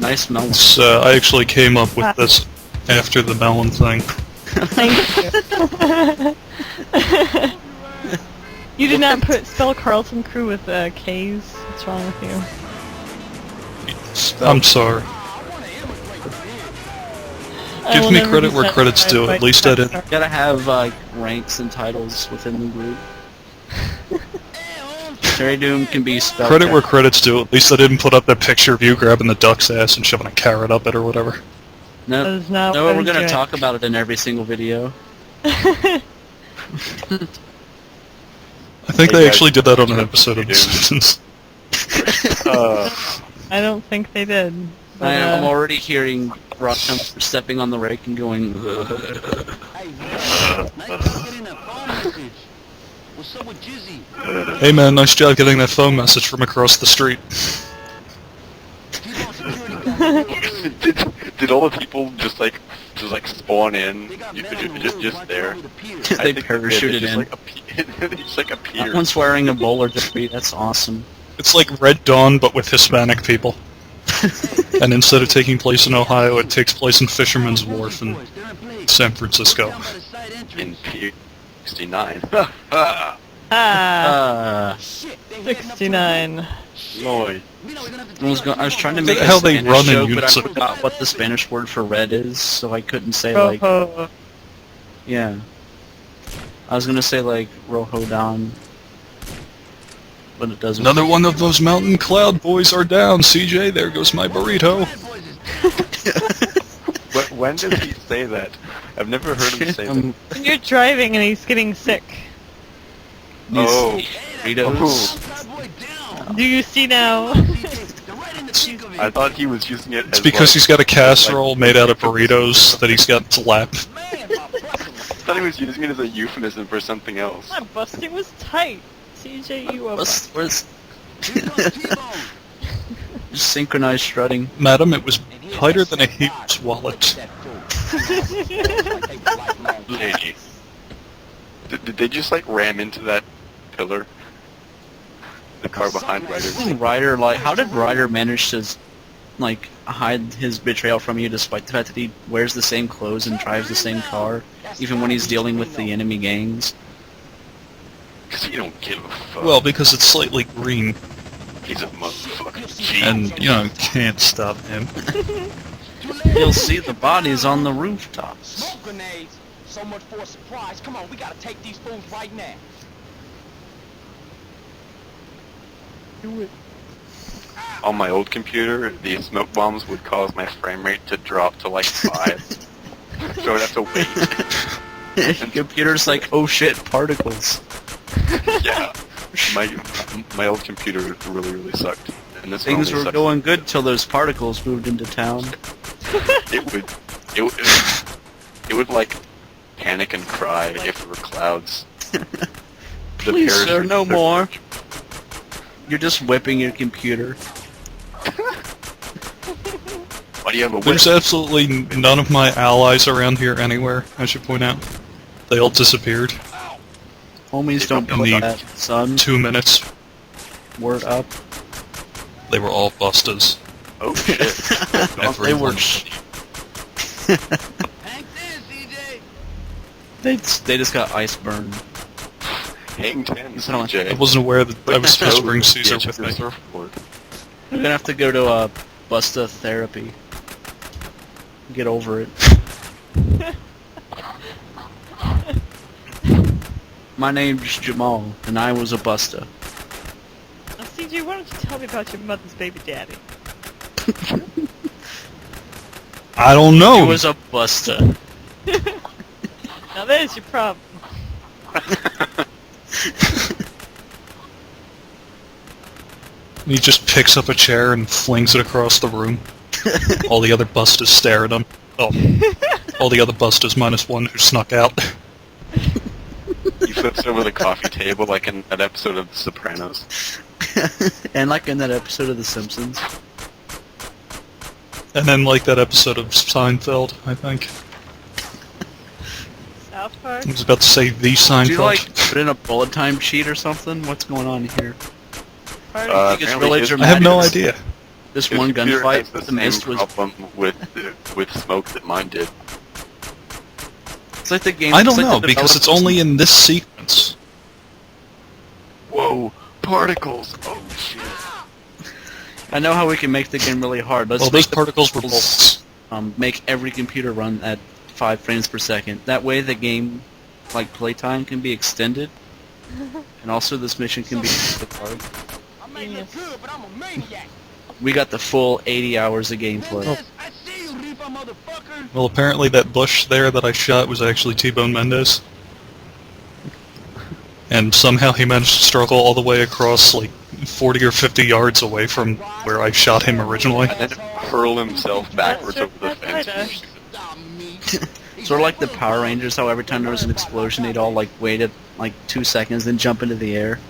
Nice melon. I actually came up with this after the melon thing. Thank you. You did not spell Carlton Crew with K's. What's wrong with you? I'm sorry. Give me credit where credit's due. At least I didn't. You gotta have ranks and titles within the group. Cherry Doom can be spelled. Credit where credit's due. At least I didn't put up that picture of you grabbing the duck's ass and shoving a carrot up it or whatever. No, we're gonna talk about it in every single video. I think they actually did that on an episode of The Simpsons. I don't think they did. But, I'm already hearing Brock stepping on the rake and going. Hey man, nice job getting that phone message from across the street. did all the people just spawn in? Just there? They parachuted in. They just appear. That one's wearing a bowler jersey. That's awesome. It's like Red Dawn, but with Hispanic people. And instead of taking place in Ohio, it takes place in Fisherman's Wharf in San Francisco. In Pier 69. 69. Lloyd. I was trying to make a how they Spanish run in joke, but I unison. forgot what the Spanish word for red is, so I couldn't say Rojo. yeah. I was gonna say Rojo Don, but it doesn't. Another one of those mountain cloud boys are down, CJ. There goes my burrito. When did he say that? I've never heard him say that. When you're driving and he's getting sick. Oh. Burritos. Do you see now? I thought he was using it It's as because he's got a casserole made out of burritos that he's got to lap. I thought he was using it as a euphemism for something else. My busting was tight. CJ, you up. Where's just synchronized strutting. Madam, it was tighter than a huge wallet. Lady. Did they just ram into that pillar? The car behind Ryder. How did Ryder manage to hide his betrayal from you despite the fact that he wears the same clothes and drives the same car, even when he's dealing with the enemy gangs? Because you don't give a fuck. Well, because it's slightly green, He's a motherfucker. and, you know, can't stop him. You'll see the bodies on the rooftops. Smoke grenades. So much for a surprise. Come on, we gotta take these fools right now. Do it. On my old computer, the smoke bombs would cause my frame rate to drop to 5. So I'd have to wait. Computer's like, oh shit, particles. Yeah. My old computer really sucked. And this Things one were sucks. going good till those particles moved into town. It would panic and cry if there were clouds. Please, sir, parachute- no more. You're just whipping your computer. Why do you have a whip? There's absolutely none of my allies around here anywhere, I should point out. They all disappeared. Homies don't In play the that, son. 2 minutes. Word up. They were all bustas. Oh shit. They were. They just got ice burned. Hang 10, It's not- CJ. I wasn't aware that I was supposed to bring Caesar Get with your me. surfboard. You're gonna have to go to Busta therapy. Get over it. My name's Jamal, and I was a Busta. Now, CJ, why don't you tell me about your mother's baby daddy? I don't know. He was a Busta. Now there's your problem. He just picks up a chair and flings it across the room. All the other bustas stare at him. Oh, all the other bustas minus one who snuck out. He flips over the coffee table like in that episode of The Sopranos. And like in that episode of The Simpsons. And then like that episode of Seinfeld, I think. South Park? I was about to say the Did Seinfeld. you put in a bullet time cheat or something? What's going on here? Party? I think it's apparently really his- I have no dramatic. idea. This His one computer has gunfight, the the mist same was. problem with smoke that mine did. It's like the game. I it's don't like know, the because it's developers- only in this sequence. Whoa, particles! Oh shit! I know how we can make the game really hard. Let's Well, make those particles were bolts. make every computer run at 5 frames per second. That way the game, like playtime, can be extended, and also this mission can be hard. I may look good, but I'm a maniac. We got the full 80 hours of gameplay. I see you, Reaper motherfucker. Well, apparently that bush there that I shot was actually T-Bone Mendez. And somehow he managed to struggle all the way across, like, 40 or 50 yards away from where I shot him originally. And then hurl himself backwards That's over the fence. right. Sort of like the Power Rangers, how every time there was an explosion, they'd all like wait like 2 seconds, then jump into the air.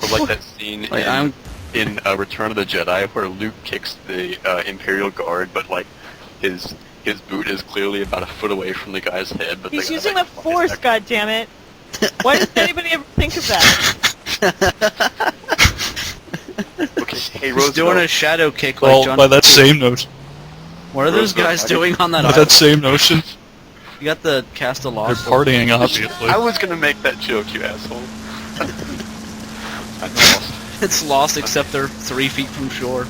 Or like that scene Like, I'm in Return of the Jedi where Luke kicks the Imperial Guard, but like his boot is clearly about a foot away from the guy's head. But He's the guy, using like, the Force, goddammit! Why doesn't anybody ever think of that? Okay, hey He's Roosevelt. doing a shadow kick like Well, John. by that same notion, What are those Roosevelt, guys I doing on that by island? that same notion, You got the cast of they're Lost. partying, obviously. I was gonna make that joke, you asshole. I'm lost. It's Lost, except they're 3 feet from shore.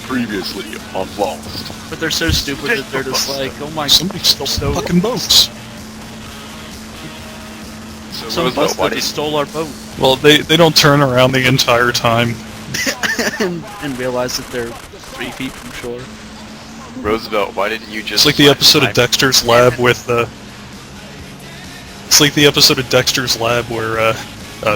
Previously on Lost. But they're so stupid that they're just like, oh my Somebody stole so fucking boats. So some Roosevelt, why busted did stole our boat Well, they don't turn around the entire time. and realize that they're 3 feet from shore. Roosevelt? Why didn't you It's just? like the episode of snipe- Dexter's Lab with It's like the episode of Dexter's Lab where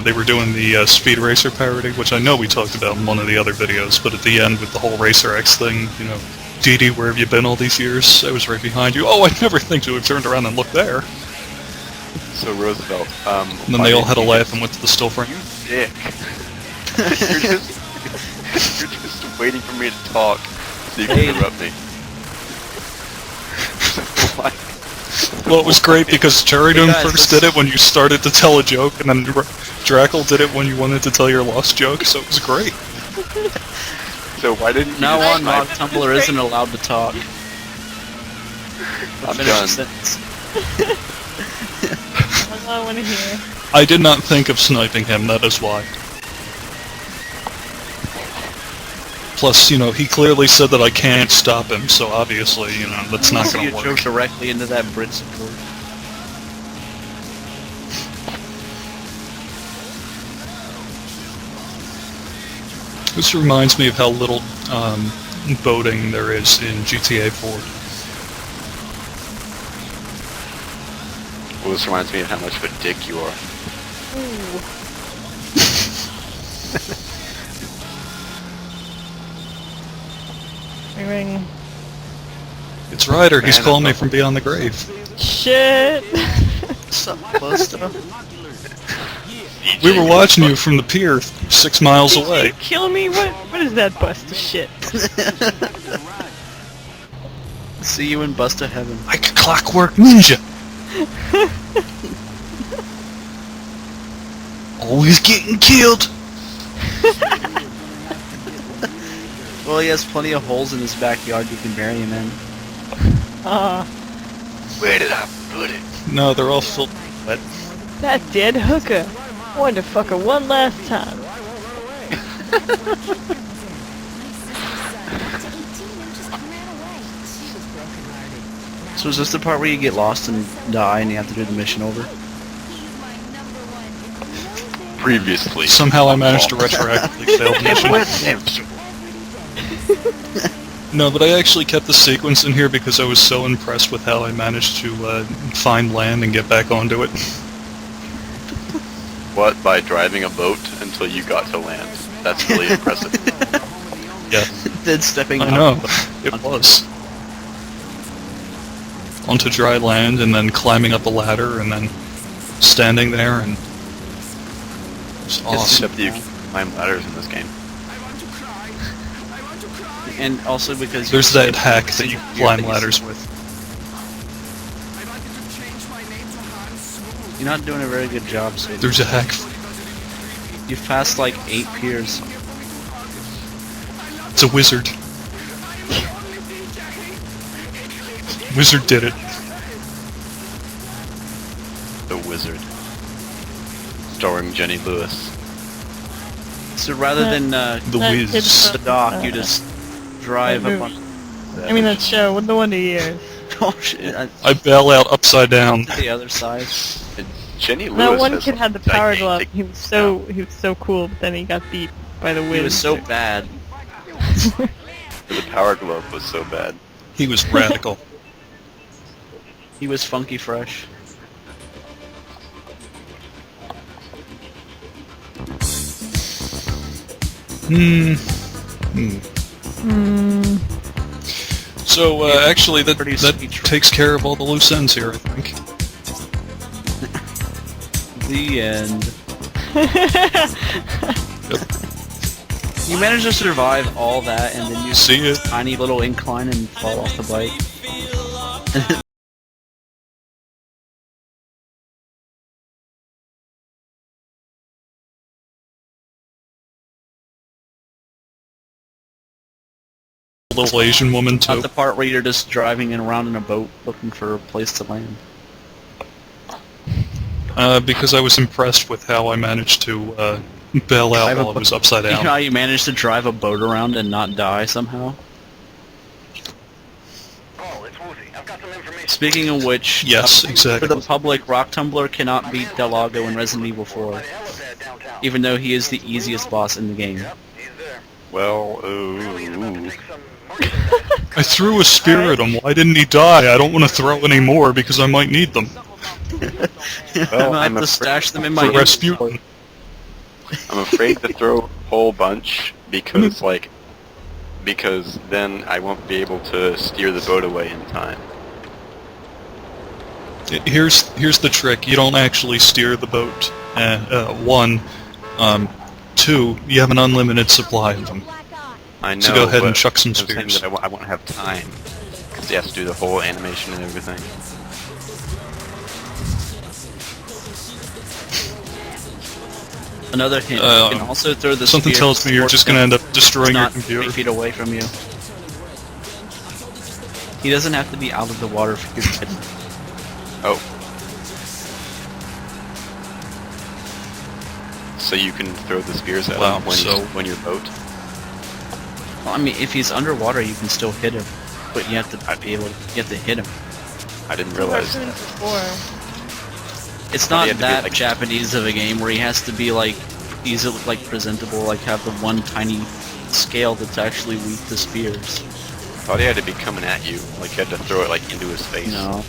they were doing the Speed Racer parody, which I know we talked about in one of the other videos, but at the end with the whole Racer X thing, you know, Dee Dee, where have you been all these years? I was right behind you. Oh, I'd never think to have turned around and looked there. So Roosevelt. And then they all had a laugh and went to the still frame. Dick. you're just waiting for me to talk so you can Hey. interrupt me. Why? Well, it was great because Cherrydon Hey guys, first this- did it when you started to tell a joke, and then Drackle did it when you wanted to tell your lost joke, so it was great. So why didn't you Now just on, Nog snipe- Tumblr isn't allowed to talk. I'm Finish done. the sentence. That's all I want to hear. I did not think of sniping him, that is why. Plus, you know, he clearly said that I can't stop him, so obviously, you know, that's not You gonna drove work. directly into that bridge support. This reminds me of how little boating there is in GTA 4. Well, this reminds me of how much of a dick you are. Ring ring. It's Ryder, he's Man, calling me that's from beyond the grave. Shit! What's up, Buster? We were watching you from the pier 6 miles away. Kill me? What is that bust of shit? See you in Busta Heaven. Like a clockwork ninja! Always getting killed! Well, he has plenty of holes in his backyard you can bury him in. Where did I put it? No, they're all filled wet. That dead hooker. Wanted to fuck her one last time. So is this the part where you get lost and die and you have to do the mission over? Previously. Somehow I managed to retroactively fail the mission. No, but I actually kept the sequence in here because I was so impressed with how I managed to find land and get back onto it. What? By driving a boat until you got to land. That's really impressive. Yeah, Then stepping I up. know. It was. Onto dry land and then climbing up a ladder and then standing there and... It's It's awesome. except that you can climb ladders in this game. And also because There's you're that hack that you can climb things. ladders with. You're not doing a very good job, so There's a hack. you've passed like 8 piers. It's a wizard. Wizard did it. The Wizard. Starring Jenny Lewis. So rather than The That Wiz. kid's the dock, you just drive that up on... I mean, that show, what the Wonder Years. Oh shit, I bail out upside down. to the other side. Jenny Lewis. That one has kid had the power glove. gigantic- He was so cool, but then he got beat by the wind. He was so bad. The power glove was so bad. He was radical. He was funky fresh. So, actually, that Pretty sweet trick. takes care of all the loose ends here, I think. The end. You managed to survive all that, and then you See it? tiny little incline and fall off the bike. A little Asian woman, Not too. the part where you're just driving around in a boat looking for a place to land. Because I was impressed with how I managed to bail out while I was upside You know down. how you managed to drive a boat around and not die somehow? Speaking of which, Yes, for exactly. the public, Rock Tumbler cannot beat Delago in Resident Evil 4, even though he is the easiest boss in the game. Well, I threw a spear at him. Why didn't he die? I don't want to throw any more because I might need them. well, I I'm have to afraid, stash them in my For inventory. Rasputin. I'm afraid to throw a whole bunch because, because then I won't be able to steer the boat away in time. Here's the trick. You don't actually steer the boat. One. Two, you have an unlimited supply of them. I know, So go ahead and but chuck some I'm saying spears. that I won't have time because he has to do the whole animation and everything. Another hint, you can also throw the Something spear tells me you're just going to end up destroying your not computer. 3 feet away from you. He doesn't have to be out of the water for you to hit him. Oh. So you can throw the spears at Wow, him when, so- when you're boat? Well, I mean, if he's underwater, you can still hit him, but you have to be able to, you have to hit him. I didn't realize that. It's Well, not he had to be, that like- Japanese of a game where he has to be like easily like presentable, like have the one tiny scale that's actually weak to spears. I thought he had to be coming at you, like you had to throw it like into his face. No.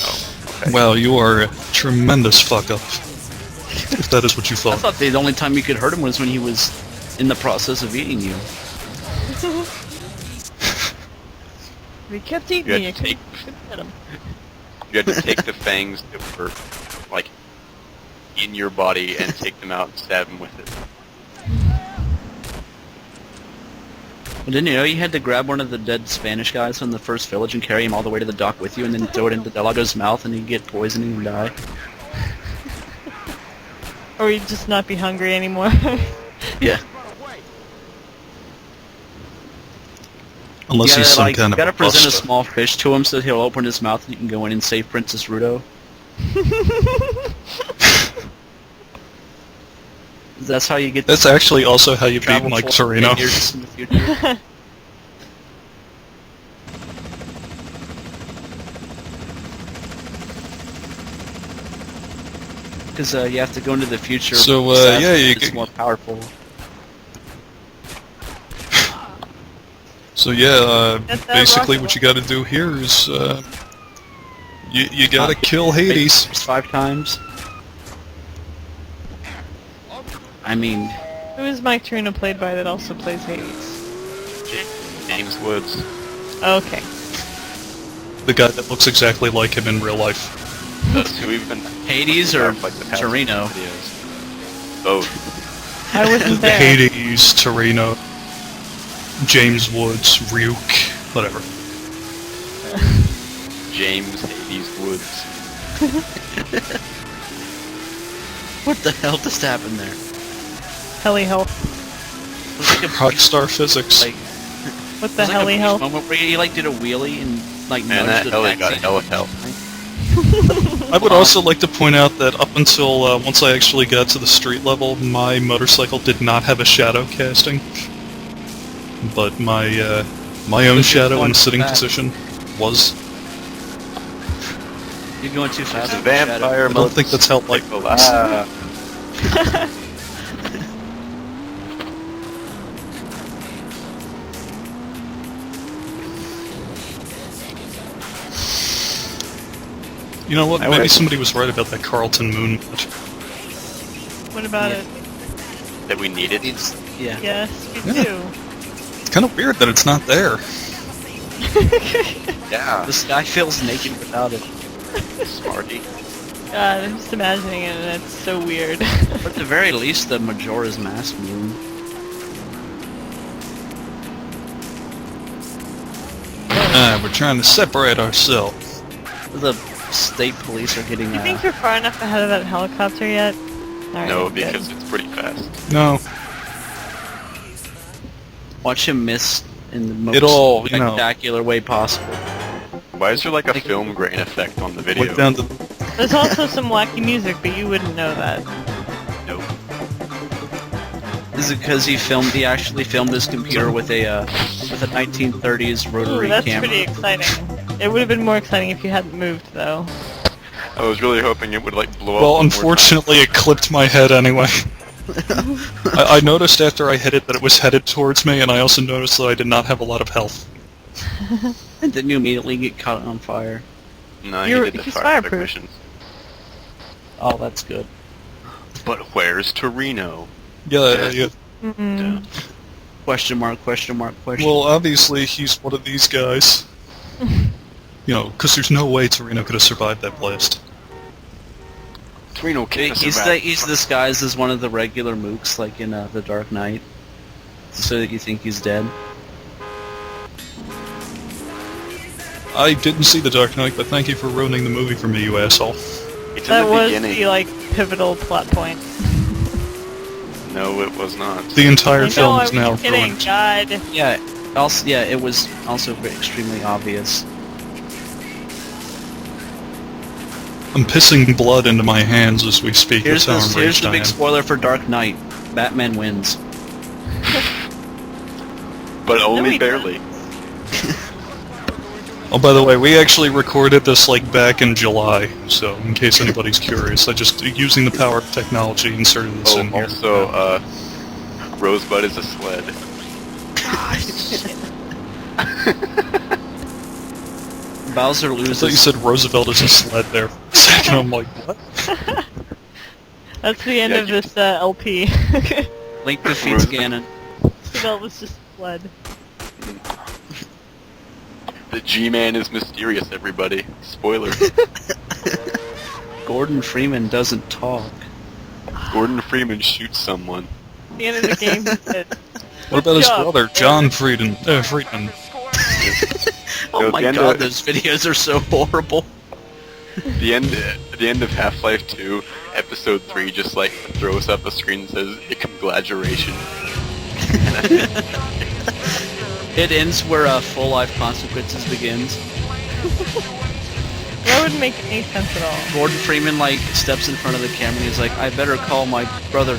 Oh, okay. Wow, you are a tremendous fuck up. If that is what you I thought. thought the only time you could hurt him was when he was in the process of eating you. He kept eating You me, I had to couldn't take- hit him. You had to take the fangs that were like in your body and take them out and stab him with it. Well, didn't you know you had to grab one of the dead Spanish guys from the first village and carry him all the way to the dock with you and then throw it into Delago's mouth and he'd get poisoned and die? Or he'd just not be hungry anymore. Yeah. Unless You he's gotta, some like, kind you of gotta a present a buster. small fish to him so he'll open his mouth and you can go in and save Princess Rudo. That's how you get That's actually also how you beat travel Mike for Torino. 10 years in the future. Because you have to go into the future. So, because yeah, you it's g- more powerful. So yeah, Get that basically rocket what you gotta do here is, you gotta Not kill Hades. Just 5 times. I mean, Who is Mike Torino played by that also plays Hades? James Woods. Okay. The guy that looks exactly like him in real life. That's who we've been Hades or like the past Torino? videos. Both. I wasn't there. Hades, Torino, James Woods, Ryuk, whatever. James Hades Woods. What the hell just happened there? Heli health. was like a Rockstar physics. like What it the was like a helly hell? moment where he like did a wheelie and like Man, nudged that the heli back got seat. hell of help. I would also like to point out that up until once I actually got to the street level, my motorcycle did not have a shadow casting. But my my own You're shadow in going the sitting fast. position was. You're going too fast. It's a with the shadow. vampire I don't think that's how light motorcycle. works. Ah. You know what? I Maybe would- somebody was right about that Carlton Moon mod. What about Yeah. it? That we needed. Yeah. Yes, you Yeah. do. It's kind of weird that it's not there. Yeah. The sky feels naked without it. Smarty. God, I'm just imagining it, and it's so weird. Or at the very least, the Majora's Mask moon. We're trying to separate ourselves. The state police are getting. Do you think you're far enough ahead of that helicopter yet? Alright, No, good. because it's pretty fast. No, Watch him miss in the most It'll, you know- spectacular way possible. Why is there like a film grain effect on the video? went down to. There's also some wacky music, but you wouldn't know that. Nope. Is it because he actually filmed his computer with a 1930s Ooh, rotary that's camera? pretty exciting. It would have been more exciting if you hadn't moved, though. I was really hoping it would like blow up. Well, one more time. unfortunately, it clipped my head anyway. I noticed after I hit it that it was headed towards me, and I also noticed that I did not have a lot of health. And then you immediately get caught on fire. No, You're- he did the he's fire fireproof. technicians. Oh, that's good. But where's Torino? Yeah. Mm-mm. Question mark, question mark, question. Well, obviously, he's one of these guys. You know, because there's no way Torino could have survived that blast. Torino can't he's disguised as one of the regular mooks, like in The Dark Knight, so that you think he's dead. I didn't see The Dark Knight, but thank you for ruining the movie for me, you asshole. It's That in the was beginning. the, like, pivotal plot point. No, it was not. The entire I film know, is I now was kidding, ruined. God. Yeah, it was also extremely obvious. I'm pissing blood into my hands as we speak. Here's That's how here's enraged the I big am. spoiler for Dark Knight. Batman wins. But No, only he barely. Oh, by the way, we actually recorded this like back in July, so in case anybody's curious, I just using the power of technology inserted this in here. Also, Rosebud is a sled. Bowser I loses. thought you said Roosevelt is a sled there for a second. I'm like, what? That's the end Yeah, of you- this LP. Link defeats Ganon. That was just blood. The G-Man is mysterious, everybody. Spoiler. Gordon Freeman doesn't talk. Gordon Freeman shoots someone. At the end of the game, he said, What about his job, brother, John Friedman? Friedman. Oh No, my the end god, of- those videos are so horrible. The end of Half-Life 2, Episode 3, just like throws up a screen that says, "Congratulations." It ends where Full Life Consequences begins. that wouldn't make any sense at all. Gordon Freeman like steps in front of the camera and he's like, I better call my brother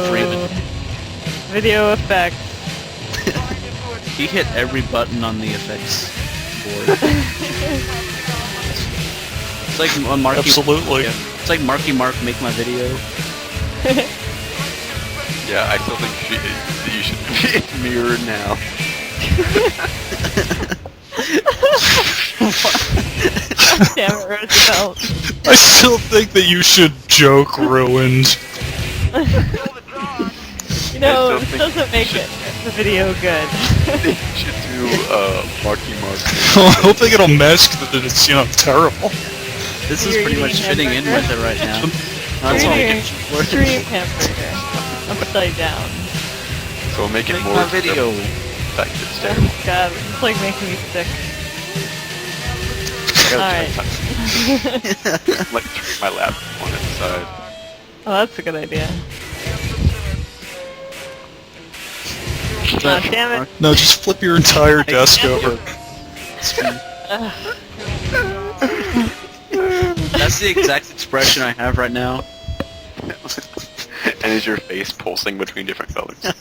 Freeman. Video effects. He hit every button on the effects board. It's like Marky. Absolutely. Yeah, it's like Marky Mark make my video. Yeah, I still think you should be in Mirror now. Damn it, Roosevelt. I still think that you should joke ruined. You know, I still this think doesn't make you it the video good. You should do Marky Mark. I'm hoping it'll mask that it's, you know, terrible. This is You're pretty eating much fitting in with it right now. That's You're all eating it a extreme hamburger. Upside down. So we'll make it Make more my video. Fact, it's Oh terrible. god, this is like making me sick. I Alright. gotta like turn my laptop on its side. Oh, that's a good idea. God damn it. No, just flip your entire desk over. That's the exact expression I have right now. And is your face pulsing between different colors?